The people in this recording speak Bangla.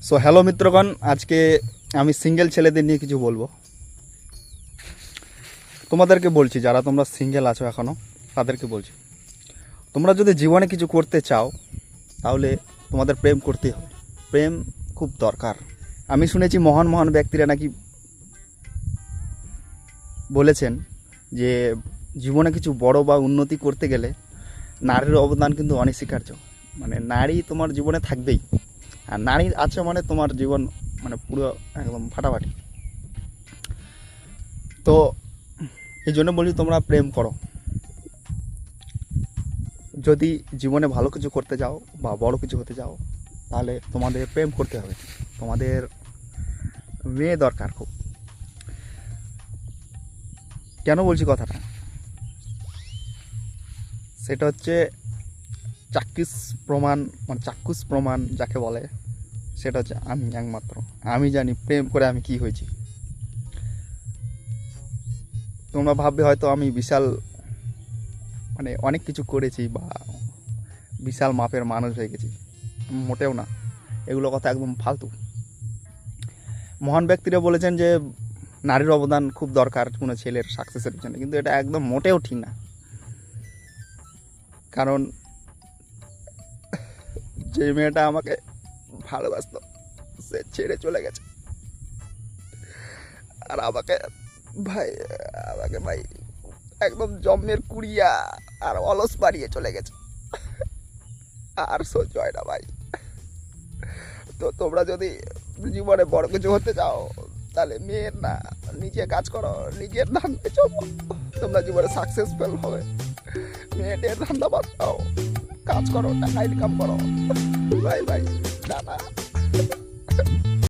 সো হ্যালো মিত্রগণ, আজকে আমি সিঙ্গেল ছেলেদের নিয়ে কিছু বলবো। তোমাদেরকে বলছি, যারা তোমরা সিঙ্গেল আছো এখনও, তাদেরকে বলছি, তোমরা যদি জীবনে কিছু করতে চাও তাহলে তোমাদের প্রেম করতেই হবে। প্রেম খুব দরকার। আমি শুনেছি মহান মহান ব্যক্তিরা নাকি বলেছেন যে জীবনে কিছু বড় বা উন্নতি করতে গেলে নারীর অবদান কিন্তু অনস্বীকার্য। মানে নারী তোমার জীবনে থাকবেই, আর নারী আছে মানে তোমার জীবন মানে পুরো একদম ফাটাফাটি। তো এই জন্য বলি, তোমরা প্রেম করো। যদি জীবনে ভালো কিছু করতে যাও বা বড় কিছু হতে যাও, তাহলে তোমাদের প্রেম করতে হবে। তোমাদের মেয়ে দরকার খুব। কেন বলছি কথাটা, সেটা হচ্ছে চাক্ষুষ প্রমাণ যাকে বলে, সেটা হচ্ছে আমি জানি প্রেম করে আমি কি হয়েছি। তোমরা ভাববে হয়তো আমি বিশাল মানে অনেক কিছু করেছি বা বিশাল মাপের মানুষ হয়ে গেছি। মোটেও না, এগুলো কথা একদম ফালতু। মহান ব্যক্তিরা বলেছেন যে নারীর অবদান খুব দরকার কোনো ছেলের সাকসেসের জন্য, কিন্তু এটা একদম মোটেও ঠিক না। কারণ যে মেয়েটা আমাকে ভালোবাসতো সে ছেড়ে চলে গেছে, আর আমাকে ভাই একদম জন্মের কুড়িয়া আর অলস বাড়িয়ে চলে গেছে। আর সহ্য হয় না ভাই। তো তোমরা যদি জীবনে বড় কিছু হতে চাও, তাহলে মেয়ের না, নিজে কাজ করো, নিজের ধান্দা চলো, তোমরা জীবনে সাকসেসফুল হবে। মেয়েদের ধান্দা বাদ দাও, কাজ করো, টাকা ইনকাম করো। ভাই না।